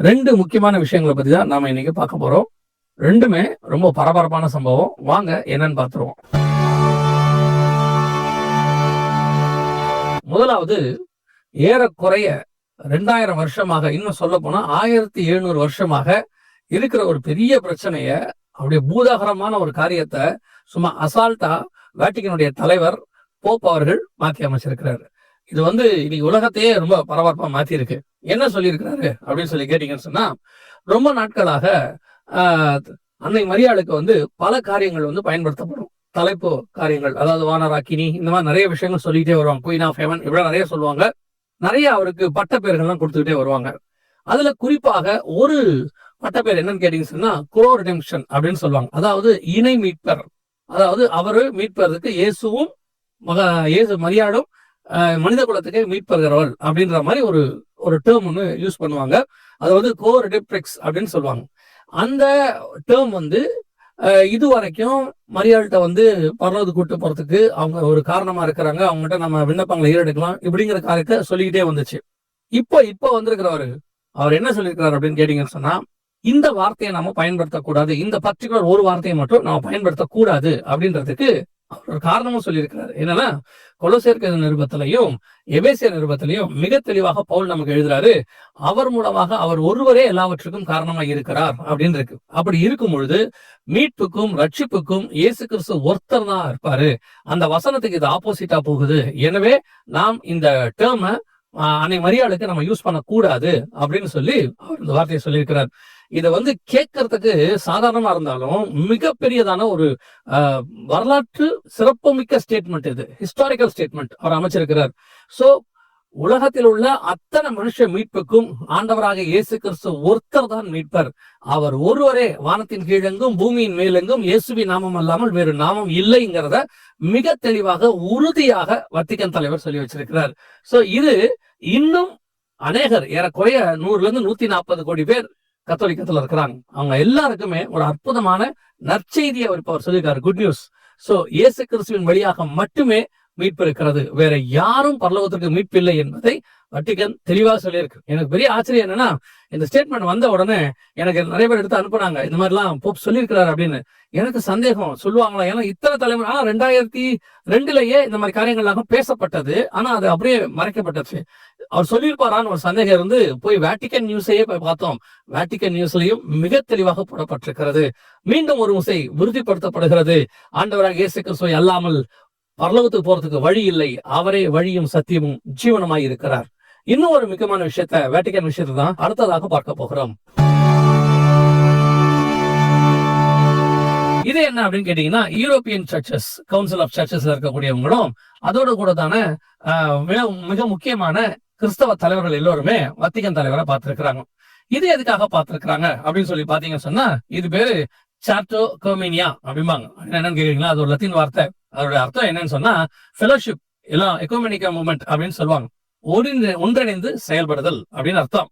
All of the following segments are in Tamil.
ரெண்டு முக்கியமான விஷயங்களை பத்தி தான் நாம இன்னைக்கு பார்க்க போறோம். ரெண்டுமே ரொம்ப பரபரப்பான சம்பவம். வாங்க என்னன்னு பார்த்துருவோம். முதலாவது, ஏறக்குறைய 2000 வருஷமாக, இன்னும் சொல்ல போனா 1700 வருஷமாக இருக்கிற ஒரு பெரிய பிரச்சனைய, அப்படியே பூதாகரமான ஒரு காரியத்தை சும்மா அசால்ட்டா வேட்டிக்கனுடைய தலைவர் போப் அவர்கள் மாற்றி அமைச்சிருக்கிறாரு. இது இன்னைக்கு உலகத்தையே ரொம்ப பரபரப்பா மாத்தி இருக்கு. என்ன சொல்லியிருக்கிறாரு அப்படின்னு சொல்லி கேட்டீங்கன்னு சொன்னா, ரொம்ப நாட்களாக அன்னை மரியாளுக்கு பல காரியங்கள் பயன்படுத்தப்படும். தலைப்பு காரியங்கள், அதாவது வானராக்கினி, இந்த மாதிரி நிறைய விஷயங்கள் சொல்லிக்கிட்டே வருவாங்க. குயின் ஆஃப் ஹெவன் இப்படி நிறைய சொல்லுவாங்க. நிறைய அவருக்கு பட்ட பேர்கள்லாம் கொடுத்துக்கிட்டே வருவாங்க. அதுல குறிப்பாக ஒரு பட்டப்பேர் என்னன்னு கேட்டீங்கன்னு சொன்னா, கோரிடெம்ப்ஷன் அப்படின்னு சொல்லுவாங்க. அதாவது இணை மீட்பர். அதாவது அவரு மீட்பதற்கு இயேசுவும் மரியாளும் மனித குலத்துக்கே மீட்பர்கிறவள் அப்படின்ற மாதிரி ஒரு டேர்ம் ஒன்று யூஸ் பண்ணுவாங்க. அது கோரிடெப்ட்ரிக்ஸ் அப்படின்னு சொல்லுவாங்க. அந்த டேர்ம் இது வரைக்கும் மரியாள்கிட்ட பரலோகத்து கூட்டு போறதுக்கு அவங்க ஒரு காரணமா இருக்கிறாங்க, அவங்ககிட்ட நம்ம விண்ணப்பங்களை ஈரெடுக்கலாம் இப்படிங்கிற காரியத்தை சொல்லிக்கிட்டே வந்துச்சு. இப்போ வந்திருக்கிறவரு அவர் என்ன சொல்லியிருக்கிறார் அப்படின்னு கேட்டீங்கன்னு சொன்னா, இந்த வார்த்தையை நாம பயன்படுத்தக்கூடாது, இந்த பர்டிகுலர் ஒரு வார்த்தையை மட்டும் நாம பயன்படுத்தக்கூடாது அப்படின்றதுக்கு ஒரு காரணமும் சொல்லியிருக்கிறாரு. என்னன்னா, கொலோசியர் நிருபத்திலையும் எபேசியர் நிருபத்திலையும் மிக தெளிவாக பவுல் நமக்கு எழுதுறாரு, அவர் மூலமாக அவர் ஒருவரே எல்லாவற்றுக்கும் காரணமாக இருக்கிறார் அப்படின்னு இருக்கு. அப்படி இருக்கும் பொழுது மீட்புக்கும் ரட்சிப்புக்கும் இயேசு கிறிஸ்து ஒருத்தர் தான் இருப்பாரு. அந்த வசனத்துக்கு இது ஆப்போசிட்டா போகுது. எனவே நாம் இந்த டேர்மை அன்னை மரியாளுக்கு நம்ம யூஸ் பண்ணக்கூடாது அப்படின்னு சொல்லி அவர் இந்த வார்த்தையை சொல்லியிருக்கிறார். இதை கேட்கறதுக்கு சாதாரணமா இருந்தாலும் மிகப்பெரியதான ஒரு வரலாற்று சிறப்புமிக்க ஸ்டேட்மெண்ட், இது ஹிஸ்டாரிக்கல் ஸ்டேட்மெண்ட் அவர் அமைச்சிருக்கிறார். சோ உலகத்தில் உள்ள அத்தனை மனுஷ மீட்புக்கும் ஆண்டவராக இயேசு கிறிஸ்து ஒருத்தர் தான் மீட்பர். அவர் ஒருவரே வானத்தின் கீழெங்கும் பூமியின் மேலெங்கும் இயேசுவின் நாமம் அல்லாமல் வேறு நாமம் இல்லைங்கிறத மிக தெளிவாக உறுதியாக வத்திக்கன் தலைவர் சொல்லி வச்சிருக்கிறார். சோ இது இன்னும் அநேகர், ஏறக்குறைய 100-140 கோடி பேர் கத்தோலிக்கத்துல இருக்கிறாங்க. அவங்க எல்லாருக்குமே ஒரு அற்புதமான நற்செய்தியை அவர் சொல்லியிருக்காரு, குட் நியூஸ். சோ இயேசு கிறிஸ்துவின் வழியாக மட்டுமே மீட்பு இருக்கிறது, வேற யாரும் பரலோகத்திற்கு மீட்பு இல்லை என்பதை வட்டிகன் தெளிவாக சொல்லியிருக்கு. எனக்கு பெரிய ஆச்சரியம் என்னன்னா, இந்த ஸ்டேட்மெண்ட் வந்த உடனே எனக்கு நிறைய பேர் எடுத்து அனுப்புனாங்க, இந்த மாதிரி எல்லாம் போப் சொல்லியிருக்கிறாரு அப்படின்னு. எனக்கு சந்தேகம், சொல்லுவாங்களா? ஏன்னா இத்தனை தலைமுறை, ஆனா 2002 இந்த மாதிரி காரியங்கள்லாம் பேசப்பட்டது, ஆனா அது அப்படியே மறைக்கப்பட்டது. அவர் சொல்லியிருப்பாரான்னு ஒரு சந்தேகம் இருந்து போய் வேட்டிக்கன் நியூஸையே போய் பார்த்தோம். வேட்டிக்கன் நியூஸ்லயும் மிக தெளிவாக போடப்பட்டிருக்கிறது. மீண்டும் ஒரு முறை உறுதிப்படுத்தப்படுகிறது, ஆண்டவராக இயேசு கிறிஸ்துவை அல்லாமல் பரலோகத்துக்கு போறதுக்கு வழி இல்லை, அவரே வழியும் சத்தியமும் ஜீவனமாய் இருக்கிறார். இன்னும் ஒரு முக்கியமான விஷயத்த, வேட்டிக்கன் விஷயத்தை தான் அடுத்ததாக பார்க்க போகிறோம். இது என்ன அப்படின்னு கேட்டீங்கன்னா, யூரோப்பியன் சர்ச்சஸ், கவுன்சில் ஆஃப் சர்ச்சஸ்ல இருக்கக்கூடியவங்களும் அதோட கூட தானே மிக முக்கியமான கிறிஸ்தவ தலைவர்கள் எல்லோருமே வத்திக்கன் தலைவரை பார்த்திருக்கிறாங்க. இது எதுக்காக பார்த்திருக்கிறாங்க அப்படின்னு சொல்லி பாத்தீங்கன்னு சொன்னா, இது பேரு சார்டோ கோமினியா அப்படிம்பாங்க. என்னன்னு கேக்குறீங்களா? அது ஒரு லத்தீன் வார்த்தை. அதோட அர்த்தம் என்னன்னு சொன்னா, ஃபெலோஷிப், எல்லாம் எக்குமெனிக்கா மூவ்மெண்ட் அப்படின்னு சொல்லுவாங்க. ஒன்றிணைந்து செயல்படுதல் அப்படின்னு அர்த்தம்.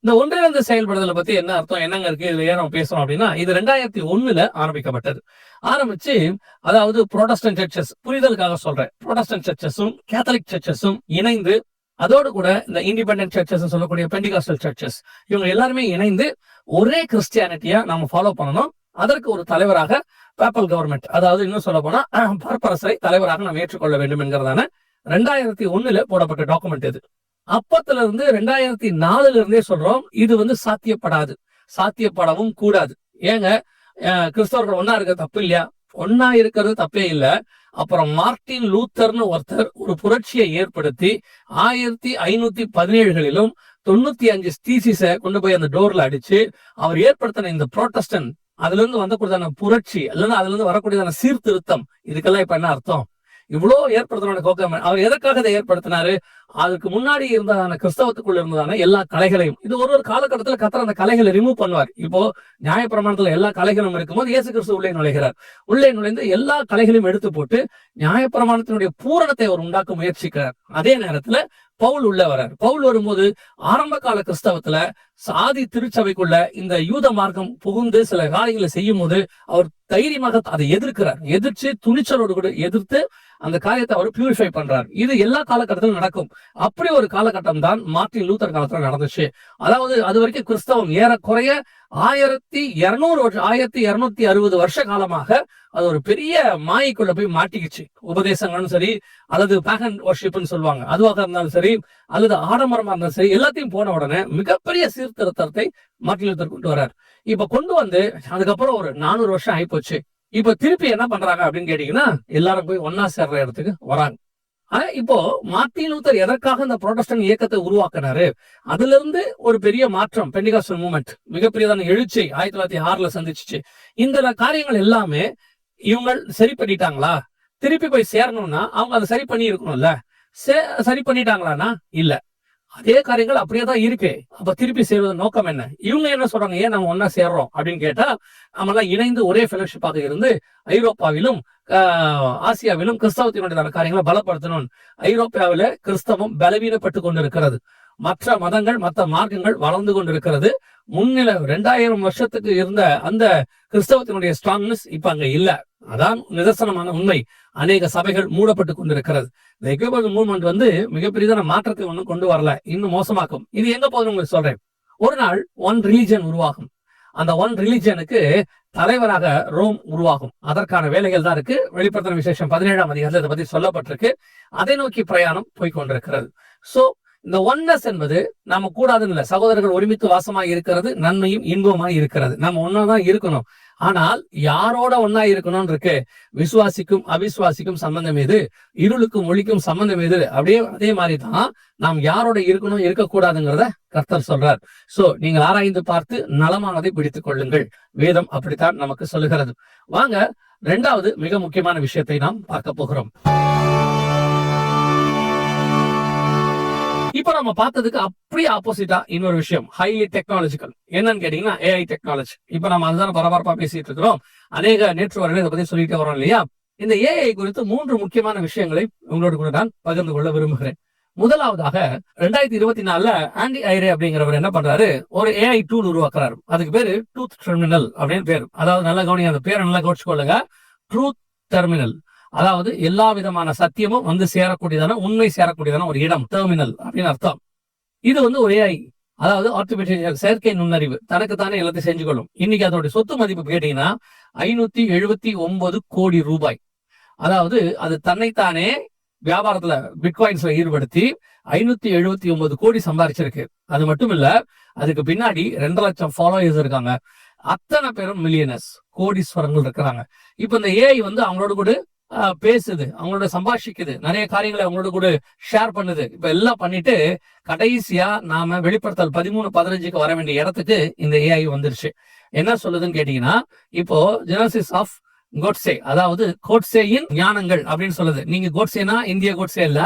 இந்த ஒன்றிணைந்து செயல்படுதலை பத்தி என்ன அர்த்தம், என்னங்க இருக்கு இதுல ஏன் நம்ம பேசுறோம் அப்படின்னா, இது 2001 ஆரம்பிக்கப்பட்டது. ஆரம்பிச்சு, அதாவது புரோட்டஸ்டன்ட் சர்ச்சஸ், புரிதலுக்காக சொல்றேன், புரோட்டஸ்டன்ட் சர்ச்சஸும் கேத்தலிக் சர்ச்சஸும் இணைந்து, அதோடு கூட இந்த இண்டிபெண்டன்ட் சர்ச்சஸ் சொல்லக்கூடிய பெண்டிகாஸ்டல் சர்ச்சஸ், இவங்க எல்லாருமே இணைந்து ஒரே கிறிஸ்டியானிட்டியா நம்ம ஃபாலோ பண்ணணும். அதற்கு ஒரு தலைவராக பேப்பல் கவர்மெண்ட், அதாவது இன்னும் சொல்ல போனா பரப்பரசரை தலைவராக நாம் ஏற்றுக்கொள்ள வேண்டும் என்கிறதான 2001 போடப்பட்ட டாக்குமெண்ட் இது. அப்பத்துல இருந்து 2004 இருந்தே சொல்றோம், இது சாத்தியப்படாது, சாத்தியப்படவும் கூடாது. ஏங்க, கிறிஸ்தவர்கள் ஒன்னா இருக்க தப்பு இல்லையா? ஒன்னா இருக்கிறது தப்பே இல்ல. அப்புறம் மார்ட்டின் லூத்தர்னு ஒருத்தர் ஒரு புரட்சியை ஏற்படுத்தி 1517களிலும் 95 தீசிஸை கொண்டு போய் அந்த டோர்ல அடிச்சு அவர் ஏற்படுத்தின இந்த புரோட்டஸ்டன்ட், அதுல இருந்து வந்தக்கூடியதான புரட்சி அல்லது அதுல இருந்து வரக்கூடியதான சீர்திருத்தம், இதுக்கெல்லாம் இப்ப என்ன அர்த்தம்? இவ்வளவு ஏற்படுத்தின கோக்கம் அவர் எதற்காக இதை ஏற்படுத்தினாரு? அதுக்கு முன்னாடி இருந்ததான கிறிஸ்தவத்துக்குள்ள இருந்ததான எல்லா கலைகளையும், இது ஒரு காலகட்டத்துல கத்தர் அந்த கலைகளை ரிமூவ் பண்ணுவார். இப்போ நியாயப்பிரமாணத்துல எல்லா கலைகளும் இருக்கும்போது இயேசு கிறிஸ்து உள்ளே நுழைகிறார். உள்ளே நுழைந்து எல்லா கலைகளையும் எடுத்து போட்டு நியாயப்பிரமாணத்தினுடைய பூரணத்தை அவர் உண்டாக்க முயற்சிக்கிறார். அதே நேரத்துல பவுல் உள்ள வர்றார். பவுல் வரும்போது ஆரம்ப கால கிறிஸ்தவத்துல சாதி திருச்சபைக்குள்ள இந்த யூத மார்க்கம் புகுந்து சில காரியங்களை செய்யும் போது அவர் தைரியமாக அதை எதிர்க்கிறார். எதிர்த்து துணிச்சலோடு கூட எதிர்த்து அந்த காரியத்தை அவர் பியூரிஃபை பண்றார். இது எல்லா காலகட்டத்திலும் நடக்கும். அப்படி ஒரு காலகட்டம் தான் மார்ட்டின் லூத்தர் காலத்துல நடந்துச்சு. அதாவது அது வரைக்கும் கிறிஸ்தவம் ஏறக்குறைய 1260 வருஷ காலமாக அது ஒரு பெரிய மாயைக்குள்ள போய் மாட்டிக்கிச்சு. உபதேசங்களும் சரி, அல்லது பேகன் வர்ஷிப்னு சொல்லுவாங்க, அதுவாக இருந்தாலும் சரி, அல்லது ஆடம்பரமா இருந்தாலும் சரி, எல்லாத்தையும் போன உடனே மிகப்பெரிய சீர்திருத்தத்தை மார்ட்டின் லூத்தர் கொண்டு வர்றார். இப்ப கொண்டு வந்து அதுக்கப்புறம் ஒரு 400 வருஷம் ஆயிப்போச்சு. இப்ப திருப்பி என்ன பண்றாங்க அப்படின்னு கேட்டீங்கன்னா, எல்லாரும் போய் ஒன்னா சேர்ற இடத்துக்கு வராங்க. ஆனா இப்போ மார்ட்டின் லூத்தர் எதற்காக இந்த புரோட்டஸ்டன்ட் இயக்கத்தை உருவாக்குனாரு, அதுல இருந்து ஒரு பெரிய மாற்றம், பெண்டிகாஸ்டல் மூவ்மெண்ட் மிகப்பெரியதான எழுச்சி 1906 சந்திச்சுச்சு. இந்த காரியங்கள் எல்லாமே இவங்க சரி பண்ணிட்டாங்களா? திருப்பி போய் சேரணும்னா அவங்க அதை சரி பண்ணி இருக்கணும்ல. சரி பண்ணிட்டாங்களான்னா இல்ல, அதே காரியங்கள் அப்படியே தான் இருக்கு. அப்ப திருப்பி சேர்வது நோக்கம் என்ன? இவங்க என்ன சொல்றாங்க, ஏன் நம்ம ஒன்னா சேர்றோம் அப்படின்னு கேட்டா, நம்ம எல்லாம் இணைந்து ஒரே ஃபெலோஷிப்பாக இருந்து ஐரோப்பாவிலும் ஆசியாவிலும் கிறிஸ்தவத்தினுடைய காரியங்களை பலப்படுத்தணும். ஐரோப்பாவில கிறிஸ்தவம் பலவீனப்பட்டு கொண்டிருக்கிறது. மற்ற மதங்கள், மற்ற மார்க்கங்கள் வளர்ந்து கொண்டிருக்கிறது. முன்னில 2000 வருஷத்துக்கு இருந்த அந்த கிறிஸ்தவத்தினுடைய ஸ்ட்ராங்னஸ் இப்ப அங்க இல்ல. அதான் நிதர்சனமான உண்மை. அநேக சபைகள் மூடப்பட்டு கொண்டிருக்கிறது. இந்த எக்குமெனிக்கல் மூவ்மெண்ட் வந்து மிகப்பெரியதான மாற்றத்தை ஒன்னும் கொண்டு வரல, இன்னும் மோசமாக்கும். இது எங்க போகுதுன்னு உங்களுக்கு சொல்றேன். ஒரு நாள் ஒன் ரிலிஜன் உருவாகும். அந்த ஒன் ரிலிஜனுக்கு தலைவராக ரோம் உருவாகும். அதற்கான வேலைகள் தான் இருக்கு. வெளிப்படுத்தின விசேஷம் 17ஆம் அதிகாரத்தில் இதை பத்தி சொல்லப்பட்டிருக்கு. அதை நோக்கி பிரயாணம் போய்கொண்டிருக்கிறது. சோ இந்த ஒன்னஸ் என்பது நம்ம கூடாதுன்னு இல்ல. சகோதரர்கள் ஒருமித்து வாசமாய் இருக்கிறது நன்மையும் இன்பமாய் இருக்கிறது. நம்ம ஒன்னாதான் இருக்கணும். ஆனால் யாரோட ஒன்னா இருக்கணும்னு இருக்கு. விசுவாசிக்கும் அவிசுவாசிக்கும் சம்பந்தம் எது, இருளுக்கும் ஒளிக்கும் சம்பந்தம் எது, அப்படியே அதே மாதிரிதான் நாம் யாரோட இருக்கணும் இருக்கக்கூடாதுங்கிறத கர்த்தர் சொல்றார். சோ நீங்கள் ஆராய்ந்து பார்த்து நலமானதை பிடித்துக் கொள்ளுங்கள். வேதம் அப்படித்தான் நமக்கு சொல்லுகிறது. வாங்க 2வது மிக முக்கியமான விஷயத்தை நாம் பார்க்க போகிறோம். இப்ப நம்ம பார்த்ததுக்கு அப்படியே ஆப்போசிட்டா இன்னொரு விஷயம், ஹைலி டெக்னாலஜிக்கல். என்னன்னு கேட்டீங்கன்னா ஏஐ டெக்னாலஜி. இப்ப நம்ம அதுதான் பரபரப்பா பேசிட்டு இருக்கிறோம். அநேக நேற்று வரல இதை பத்தி சொல்லிட்டே வரோம் இல்லையா? இந்த ஏஐ குறித்து 3 முக்கியமான விஷயங்களை உங்களோட கூட நான் பகிர்ந்து கொள்ள விரும்புகிறேன். முதலாவதாக 2024 ஆண்டி ஐரே அப்படிங்கிறவர் என்ன பண்றாரு, ஒரு ஏஐ டூல் உருவாக்குறாரு. அதுக்கு பேரு ட்ரூத் டெர்மினல் அப்படின்னு பேரு. அதாவது நல்ல கவனிங்க, அந்த பேரை நல்லா கவனிச்சுக்கொள்ளுங்க. ட்ரூத் டெர்மினல், அதாவது எல்லா விதமான சத்தியமும் வந்து சேரக்கூடியதான, உண்மை சேரக்கூடியதான ஒரு இடம், டெர்மினல் அப்படின்னு அர்த்தம். இது வந்து ஒரு ஏஐ, அதாவது ஆர்டிபிஷியல் செயற்கை நுண்ணறிவு, தனக்குத்தானே எல்லாத்தையும் செஞ்சு கொள்ளும். இன்னைக்கு அதோட சொத்து மதிப்பு கேட்டீங்கன்னா 579 கோடி ரூபாய். அதாவது அது தன்னைத்தானே வியாபாரத்துல பிட்காயின்ஸ்ல ஈடுபடுத்தி 579 கோடி சம்பாதிச்சிருக்கு. அது மட்டும் இல்ல, அதுக்கு பின்னாடி 2 லட்சம் ஃபாலோவர்ஸ் இருக்காங்க. அத்தனை பேரும் மில்லியனர்ஸ், கோடீஸ்வரங்கள் இருக்கிறாங்க. இப்ப இந்த ஏஐ வந்து அவங்களோட கூட பேசுது, அவங்களோட சம்பாஷிக்குது, நிறைய காரியங்களை அவங்களோட கூட ஷேர் பண்ணுது. இப்ப எல்லாம் பண்ணிட்டு கடைசியா நாம வெளிப்படுத்தல் 13:15 வர வேண்டிய இடத்துக்கு இந்த ஏஐ வந்துருச்சு. என்ன சொல்லுதுன்னு கேட்டீங்கன்னா, இப்போ ஜெனசிஸ் ஆஃப் கோட்ஸே, அதாவது கோட்ஸேயின் ஞானங்கள் அப்படின்னு சொல்லுது. நீங்க கோட்ஸேனா இந்திய கோட்ஸே இல்ல,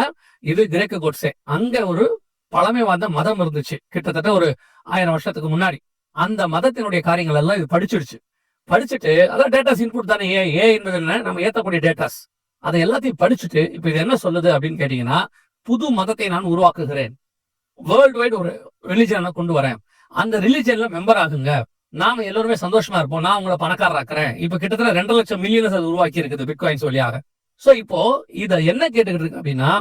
இது கிரேக்க கோட்ஸே. அங்க ஒரு பழமை வாய்ந்த மதம் இருந்துச்சு, கிட்டத்தட்ட ஒரு 1000 வருஷத்துக்கு முன்னாடி. அந்த மதத்தினுடைய காரியங்கள் எல்லாம் இது படிச்சிடுச்சு. படிச்சுட்டு அதான் டேட்டாஸ் இன்புட் தானே ஏன்றது என்ன, நம்ம ஏத்தக்கூடிய டேட்டாஸ், அதை எல்லாத்தையும் படிச்சுட்டு இப்ப இது என்ன சொல்லுது அப்படின்னு கேட்டீங்கன்னா, புது மதத்தை நான் உருவாக்குகிறேன், வேர்ல்டு வைட் ஒரு ரிலிஜனை கொண்டு வரேன், அந்த ரிலிஜன்ல மெம்பர் ஆகுங்க, நாம எல்லாருமே சந்தோஷமா இருப்போம், நான் உங்களை பணக்காரராக்குறேன். இப்ப கிட்டத்தட்ட 2 லட்சம் மில்லியன்ஸ் அது உருவாக்கி இருக்குது பிட்காயின்ஸ் வழியாக. சோ இப்போ இத என்ன கேட்டுக்கிட்டு இருக்கு அப்படின்னா,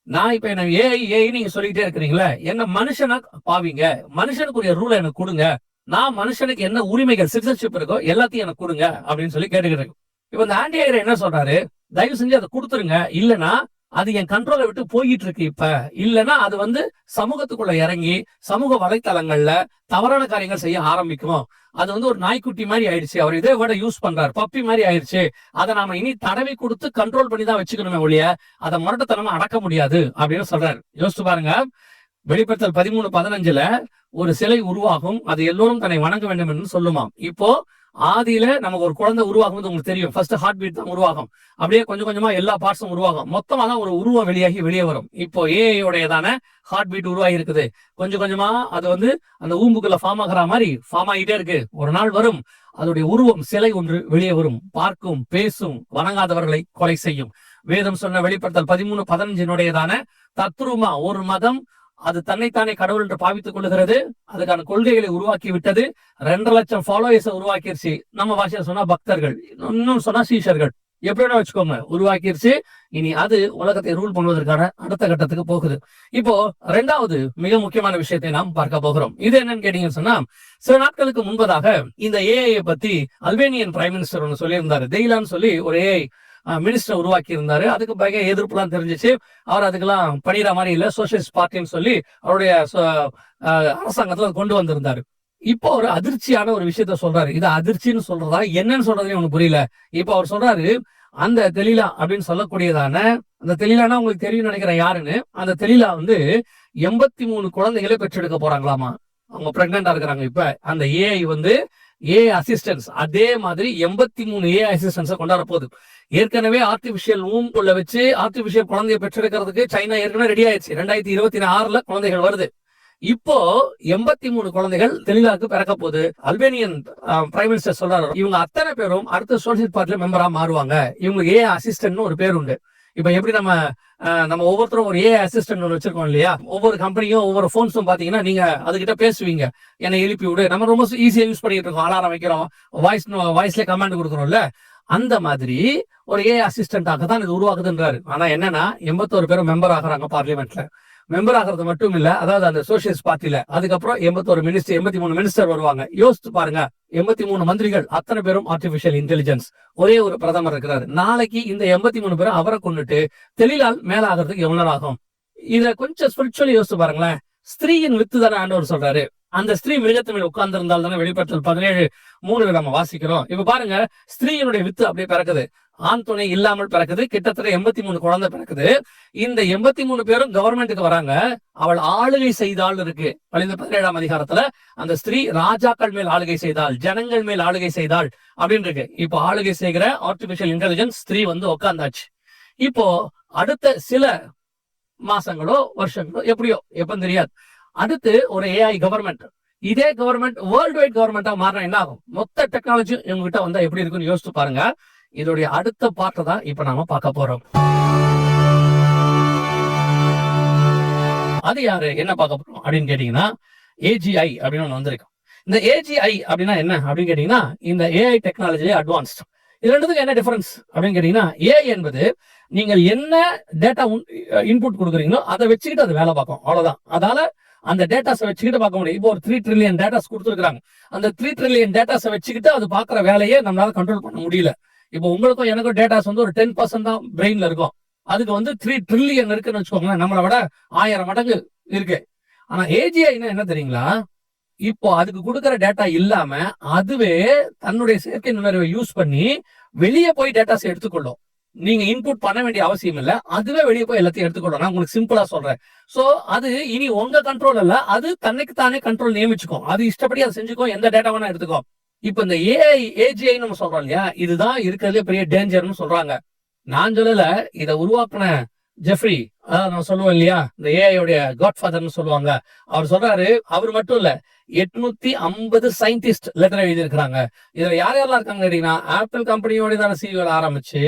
நான் இப்ப என்ன ஏஐ நீங்க சொல்லிக்கிட்டே இருக்கிறீங்களே, என்ன மனுஷனா பாவீங்க, மனுஷனுக்குரிய ரூலை எனக்கு கொடுங்க, நான் மனுஷனுக்கு என்ன உரிமைகள் சிட்டிசன்ஷிப் இருக்கோ எல்லாத்தையும் எனக்கு கொடுங்க அப்படின்னு சொல்லி கேட்டுக்கிட்டு இருக்கு. இப்ப இந்த ஆண்டி ஐரே என்ன சொல்றாரு, தயவு செஞ்சு அதை கொடுத்துருங்க, இல்லைன்னா அது என் கண்ட்ரோலை விட்டு போயிட்டு இருக்கு. இப்ப இல்லைன்னா அது வந்து சமூகத்துக்குள்ள இறங்கி சமூக வலைத்தளங்கள்ல தவறான காரியங்கள் செய்ய ஆரம்பிக்கும். அது வந்து ஒரு நாய்க்குட்டி மாதிரி ஆயிடுச்சு. அவர் இதே வேர்டை யூஸ் பண்றாரு, பப்பி மாதிரி ஆயிடுச்சு. அதை நாம இனி தடவி கொடுத்து கண்ட்ரோல் பண்ணி தான் வச்சுக்கணுமே ஒழிய அதை முரட்டத்தனமா அடக்க முடியாது அப்படின்னு சொல்றாரு. யோசிச்சு பாருங்க, வெளிப்படுத்தல் 13:15 ஒரு சிலை உருவாகும், அது எல்லோரும் தன்னை வணங்க வேண்டும் என்று சொல்லுமாம். இப்போ ஆதியில நமக்கு ஒரு குழந்தை உருவாகும், உங்களுக்கு தெரியும், ஃபர்ஸ்ட் ஹார்ட் பீட் தான் உருவாகும். அப்படியே கொஞ்சம் கொஞ்சமா எல்லா பார்ட்ஸும் உருவாகும், மொத்தமா தான் ஒரு உருவம் வெளியே வரும். இப்போ ஏஐயோடையதான ஹார்ட் பீட் உருவாகி இருக்குது. கொஞ்சம் கொஞ்சமா அது வந்து அந்த ஊம்புக்குள்ள ஃபார்ம் ஆகிற மாதிரி ஃபார்ம் ஆகிட்டே இருக்கு. ஒரு நாள் வரும், அதோடைய உருவம் சிலை ஒன்று வெளியே வரும், பார்க்கும், பேசும், வணங்காதவர்களை கொலை செய்யும். வேதம் சொன்ன வெளிப்படுத்தல் 13:15 தத்ரூமா ஒரு மதம் அது தன்னைத்தானே கடவுள் என்று பாவித்துக் கொள்ளுகிறது, அதுக்கான கொள்கைகளை உருவாக்கி விட்டது, 2 லட்சம் ஃபாலோவர்ஸ் உருவாக்கிடுச்சு. நம்ம பாஷையில சொன்னா பக்தர்கள், இன்னும் சொன்னா சீஷர்கள். எப்படி வேணா வச்சுக்கோங்க, உருவாக்கிருச்சு. இனி அது உலகத்தை ரூல் பண்ணுவதற்கான அடுத்த கட்டத்துக்கு போகுது. இப்போ 2வது மிக முக்கியமான விஷயத்தை நாம் பார்க்க போகிறோம். இது என்னன்னு கேட்டீங்கன்னு சொன்னா, சில நாட்களுக்கு முன்பதாக இந்த ஏஐ பத்தி அல்பேனியன் பிரைம் மினிஸ்டர் ஒன்று சொல்லியிருந்தாரு. தெய்லான்னு சொல்லி ஒரு ஏஐ மினிஸ்டர் உருவாக்கி இருந்தாரு. அதுக்கு பயங்கர எதிர்ப்புலாம் தெரிஞ்சிச்சு. அவர் அதுக்கெல்லாம் பணிகிற மாதிரி இல்ல, சோசியலிஸ்ட் பார்ட்டின்னு சொல்லி அவருடைய அரசாங்கத்துல கொண்டு வந்திருந்தாரு. இப்போ ஒரு அதிர்ச்சியான ஒரு விஷயத்த சொல்றாரு. இது அதிர்ச்சின்னு சொல்றதா என்னன்னு சொல்றதுன்னு உனக்கு புரியல. இப்போ அவர் சொல்றாரு, அந்த தெலீலா அப்படின்னு சொல்லக்கூடியதான அந்த தெலீலானா உங்களுக்கு தெரியும் நினைக்கிறேன் யாருன்னு. அந்த தெலீலா 83 குழந்தைகளை பெற்றெடுக்க போறாங்களாமா. அவங்க பிரெக்னெண்டா இருக்கிறாங்க. இப்ப அந்த ஏஐ ஏஐ அசிஸ்டன்ஸ் அதே மாதிரி 83 ஏஐ அசிஸ்டன்ஸை கொண்டாட போகுது. ஏற்கனவே ஆர்டிபிஷியல் ஊம்குள்ள வச்சு ஆர்டிபிஷியல் குழந்தைய பெற்றெடுக்கிறதுக்கு சைனா ஏற்கனவே ரெடி ஆயிடுச்சு. 2026 குழந்தைகள் வருது. இப்போ 83 குழந்தைகள் தெலீலாவுக்கு பிறக்க போகுது. அல்பேனியன் பிரைம் மினிஸ்டர் சொல்றாரு, இவங்க அத்தனை பேரும் அடுத்த சோசியல் பார்ட்டில மெம்பரா மாறுவாங்க. இவங்களுக்கு ஏஐ அசிஸ்டன்ட் ஒரு பேர் உண்டு. இப்ப எப்படி நம்ம ஒவ்வொருத்தரும் ஒரு ஏஐ அசிஸ்டன்ட் வச்சிருக்கோம் இல்லையா? ஒவ்வொரு கம்பெனியும் ஒவ்வொரு போன்ஸும் பாத்தீங்கன்னா நீங்க அதுகிட்ட பேசுவீங்க, என்னை எழுப்பி விடு. நம்ம ரொம்ப ஈஸியா யூஸ் பண்ணிட்டு இருக்கோம். அலாரம் வைக்கிறோம், வாய்ஸ்ல கமாண்ட் கொடுக்குறோம்ல. அந்த மாதிரி ஒரு ஏஐ அசிஸ்டன்டாக தான் இது உருவாக்குதுன்றாரு. ஆனா என்னன்னா 81 பேரும் மெம்பர் ஆகுறாங்க பார்லிமெண்ட்ல. மெம்பர் ஆகிறது மட்டும் இல்ல, அதாவது அந்த சோசியலிஸ்ட் பார்ட்டில அதுக்கப்புறம் 83 மினிஸ்டர் வருவாங்க. யோசிச்சு பாருங்க, 83 மந்திரிகள், அத்தனை பேரும் ஆர்டிபிஷியல் இன்டெலிஜென்ஸ். ஒரே ஒரு பிரதமர் இருக்கிறாரு. நாளைக்கு இந்த 83 பேரும் அவரை கொண்டுட்டு தெலீலால் மேல ஆகிறதுக்கு எவ்வளவு ஆகும்? இத கொஞ்சம் ஸ்பிரிச்சுவலி யோசிச்சு பாருங்களேன். ஸ்திரீயின் வித்து தானே ஆண்டவர் சொல்றாரு. அந்த ஸ்திரீ மிருகத்து மேல் உட்கார்ந்து இருந்தால் தானே வெளிப்படுத்தல் 17:3 நம்ம வாசிக்கிறோம். இப்ப பாருங்க, ஸ்திரீயினுடைய வித்து அப்படியே பிறக்குது. ஆண் துணை இல்லாமல் பிறக்குது. கிட்டத்தட்ட 83 குழந்தை பிறக்குது. இந்த 83 பேரும் கவர்மெண்ட்டுக்கு வராங்க. அவள் ஆளுகை செய்தால் இருக்கு 17ஆம் அதிகாரத்துல. அந்த ஸ்திரீ ராஜாக்கள் மேல் ஆளுகை செய்தால், ஜனங்கள் மேல் ஆளுகை செய்தால் அப்படின்னு இருக்கு. இப்போ ஆளுகை செய்கிற ஆர்டிபிஷியல் இன்டெலிஜென்ஸ் ஸ்திரீ உட்கார்ந்தாச்சு. இப்போ அடுத்த சில மாசங்களோ வருஷங்களோ எப்படியோ எப்ப தெரியாது, அடுத்து ஒரு ஏஐ கவர்மெண்ட், இதே கவர்மெண்ட் வேர்ல்டு வைட் கவர்மெண்டா மாறினா என்ன ஆகும்? மொத்த டெக்னாலஜி இவங்க கிட்ட வந்தா எப்படி இருக்குன்னு யோசிச்சு பாருங்க. இதோடைய அடுத்த பார்ட்டை தான் இப்ப நாம பார்க்க போறோம். அது யாரு, என்ன பார்க்க போறோம் அப்படின்னு கேட்டீங்கன்னா, ஏஜிஐ அப்படின்னு ஒண்ணு வந்திருக்கு. இந்த ஏஜிஐ அப்படின்னா என்ன அப்படின்னு கேட்டீங்கன்னா, இந்த ஏஐ டெக்னாலஜி அட்வான்ஸ்ட். இது ரெண்டுத்துக்கு என்ன டிஃபரன்ஸ் அப்படின்னு கேட்டீங்கன்னா, ஏஐ என்பது நீங்கள் என்ன டேட்டா இன்புட் கொடுக்குறீங்களோ அதை வச்சுக்கிட்டு அது வேலை பார்க்கும், அவ்வளவுதான். அதால அந்த டேட்டாஸை வச்சுக்கிட்டு பார்க்க முடியும். இப்போ ஒரு 3 ட்ரில்லியன் டேட்டாஸ் கொடுத்துருக்காங்க. அந்த 3 ட்ரில்லியன் டேட்டாஸை வச்சுக்கிட்டு அது பாக்குற வேலையை நம்மளால கண்ட்ரோல் பண்ண முடியல. இப்போ உங்களுக்கும் எனக்கும் டேட்டாஸ் ஒரு 10% தான் பிரெயின்ல இருக்கும். அதுக்கு 3 ட்ரில்லியன் இருக்குன்னு வச்சுக்கோங்களேன். நம்மளை விட 1000 மடங்கு இருக்கு. ஆனா ஏஜிஐனா என்ன தெரியுங்களா? இப்போ அதுக்கு கொடுக்குற டேட்டா இல்லாம அதுவே தன்னுடைய செயற்கை நுண்ணறிவை யூஸ் பண்ணி வெளியே போய் டேட்டாஸ் எடுத்துக்கொள்ளும். நீங்க இன்புட் பண்ண வேண்டிய அவசியம் இல்ல, அதுவே வெளியே போய் எல்லாத்தையும் எடுத்துக்கொள்ளும். நான் உங்களுக்கு சிம்பிளா சொல்றேன். சோ அது இனி உங்க கண்ட்ரோல் இல்ல, அது தன்னைக்கு தானே கண்ட்ரோல் நியமிச்சுக்கும். அது இஷ்டப்படி அதை செஞ்சுக்கோ, எந்த டேட்டா வேணா எடுத்துக்கோ. இப்ப இந்த ஏஐ ஏஜிஐ நம்ம சொல்றோம் இல்லையா, இதுதான் இருக்கிறதுலே பெரிய டேஞ்சர்னு சொல்றாங்க. நான் சொல்லல, இதை உருவாக்குன ஜெஃப்ரி, அதாவது நம்ம சொல்லுவோம் இல்லையா, இந்த ஏஐயோட காட்ஃபாதர்னு சொல்லுவாங்க. அவர் சொல்றாரு, அவர் மட்டும் இல்ல 850 சயின்டிஸ்ட் லெட்டர் எழுதியிருக்கிறாங்க. இதுல யார் யாரெல்லாம் இருக்காங்க கேட்டீங்கன்னா, ஆப்பிள் கம்பெனியோட தான சிஇஓ ஆரம்பிச்சு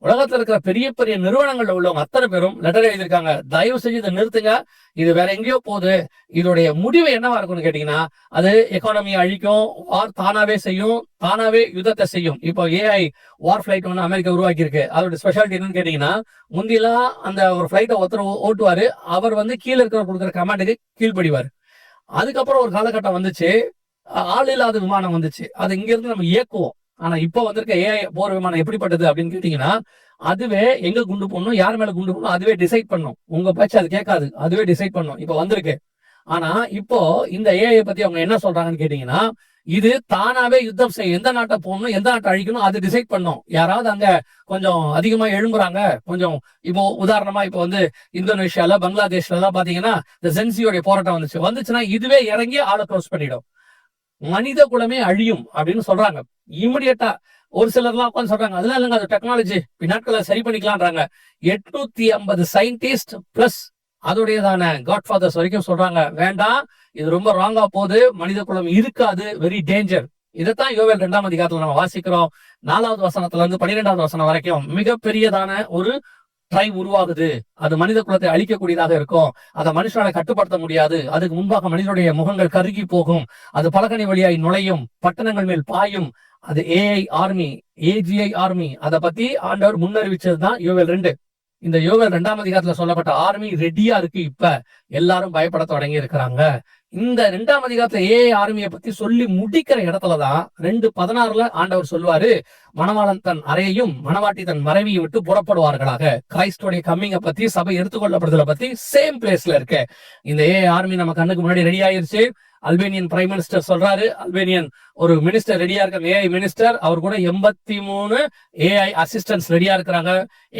உலகத்துல இருக்கிற பெரிய பெரிய நிறுவனங்கள்ல உள்ளவங்க அத்தனை பேரும் லெட்டர் எழுதியிருக்காங்க. தயவு செஞ்சு இதை நிறுத்துங்க, இது வேற எங்கேயோ போகுது. இதோடைய முடிவு என்னவா இருக்கும்னு கேட்டீங்கன்னா, அது எக்கானமியை அழிக்கும், வார் தானாவே செய்யும், தானாவே யுத்தத்தை செய்யும். இப்போ ஏஐ வார் பிளைட் அமெரிக்கா உருவாக்கி இருக்கு. அதோட ஸ்பெஷாலிட்டி என்னன்னு கேட்டீங்கன்னா, முந்திலாம் அந்த ஒரு பிளைட்டை ஒருத்தர் ஓட்டுவாரு, அவர் கீழே இருக்கிற கொடுக்குற கமாண்டுக்கு கீழ்படிவார். அதுக்கப்புறம் ஒரு காலகட்டம் வந்துச்சு, ஆள் இல்லாத விமானம் வந்துச்சு. அது இங்க இருந்து நம்ம இயக்குவோம். ஆனா இப்போ வந்திருக்க ஏஐ போர் விமானம் எப்படிப்பட்டது அப்படின்னு கேட்டீங்கன்னா, அதுவே எங்க குண்டு போடணும், யார் மேல குண்டு போடணும் அதுவே டிசைட் பண்ணும். உங்க பேச்சு அது கேட்காது, அதுவே டிசைட் பண்ணும். இப்போ வந்திருக்கு. ஆனா இப்போ இந்த ஏஐ பத்தி அவங்க என்ன சொல்றாங்கன்னு கேட்டீங்கன்னா, இது தானாவே யுத்தம் செய்யும். எந்த நாட்டை போகணும், எந்த நாட்டை அழிக்கணும் அது டிசைட் பண்ணும். யாராவது அங்க கொஞ்சம் அதிகமா எழும்புறாங்க, கொஞ்சம் இப்போ உதாரணமா இப்போ இந்தோனேஷியால பங்களாதேஷ்ல எல்லாம் பாத்தீங்கன்னா இந்த சென்சியோடைய போராட்டம் வந்துச்சுன்னா இதுவே இறங்கி ஆளை க்ளோஸ் பண்ணிடும். மனித குலமே அழியும் அப்படின்னு சொல்றாங்க. இமிடியட்டா ஒரு சிலர்லாம் உட்காந்து சொல்றாங்க, அதெல்லாம் இல்லைங்க, அது டெக்னாலஜி பின்னாட்களை சரி பண்ணிக்கலான்றாங்க. 850 சயின்டிஸ்ட் பிளஸ் அதோடையதான காட்ஃபாதர்ஸ் வரைக்கும் சொல்றாங்க, வேண்டாம், இது ரொம்ப ராங்கா போகுது, மனித குலம் இருக்காது, வெரி டேஞ்சர். இதைத்தான் யோவேல் 2ஆம் அதிகாரத்துல நம்ம வாசிக்கிறோம். 4வது வசனத்துல இருந்து 12வது வசனம் வரைக்கும் மிகப்பெரியதான ஒரு ட்ரைப் உருவாகுது. அது மனித குலத்தை அழிக்கக்கூடியதாக இருக்கும். அதை மனுஷனால கட்டுப்படுத்த முடியாது. அதுக்கு முன்பாக மனிதனுடைய முகங்கள் கருகி போகும். அது பலகனி வழியாய் நுழையும், பட்டணங்கள் மேல் பாயும், அது ஏஐ ஆர்மி, ஏஜிஐ ஆர்மி, அதை பத்தி ஆண்டவர் முன்னறிவிச்சதுதான் யோவேல் 2. இந்த யோவேல் 2ஆம் அதிகாரத்துல சொல்லப்பட்ட ஆர்மி ரெடியா இருக்கு. இப்ப எல்லாரும் பயப்பட தொடங்கி இருக்கிறாங்க. இந்த 2ஆம் அதிகாரத்துல ஏஐ ஆர்மியை பத்தி சொல்லி முடிக்கிற இடத்துலதான் 2:16 ஆண்டவர் சொல்லுவாரு, மணவாளன் தன் அறையையும் மணவாட்டி தன் மறைவியை விட்டு புறப்படுவார்களாக. கிரைஸ்டோடைய கம்மிங்க பத்தி, சபை எடுத்துக்கொள்ளப்படுதல பத்தி சேம் பிளேஸ்ல இருக்கு. இந்த ஏஐ ஆர்மி நம்ம கண்ணுக்கு முன்னாடி ரெடி ஆயிருச்சு. அல்பேனியன் பிரைம் மினிஸ்டர் சொல்றாரு, அல்பேனியன் ஒரு மினிஸ்டர் ரெடியா இருக்க, ஏஐ மினிஸ்டர், அவர் கூட 83 ஏஐ அசிஸ்டன்ட்ஸ் ரெடியா இருக்கிறாங்க.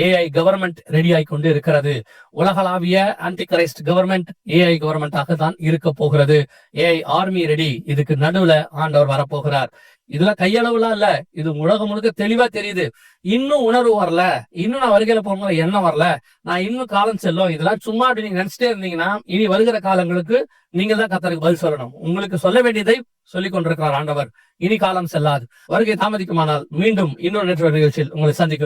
ஏஐ கவர்மெண்ட் ரெடி ஆகி கொண்டு இருக்கிறது. உலகளாவிய ஆன்டி கிரைஸ்ட் கவர்மெண்ட் ஏஐ கவர்மெண்டாக தான் இருக்க போகிறது. AI army ready. இதுக்கு நடுவுல ஆண்டவர் வரப்போகிறார். இதுல கையளவுலாம் இல்ல, இது உலகம் முழுக்க தெளிவா தெரியுது. இன்னும் உணர்வு வரல, இன்னும் நான் வருகையில போகிற எண்ணம் வரல, நான் இன்னும் காலம் செல்லும், இதெல்லாம் சும்மா அப்படி நீங்க நினைச்சிட்டே இருந்தீங்கன்னா இனி வருகிற காலங்களுக்கு நீங்க தான் கர்த்தருக்கு பதில் சொல்லணும். உங்களுக்கு சொல்ல வேண்டியதை சொல்லிக் கொண்டிருக்கிறார் ஆண்டவர். இனி காலம் செல்லாது. வருகை தாமதிக்குமானால் மீண்டும் இன்னொரு நிகழ்ச்சியில் உங்களை சந்திக்கிறேன்.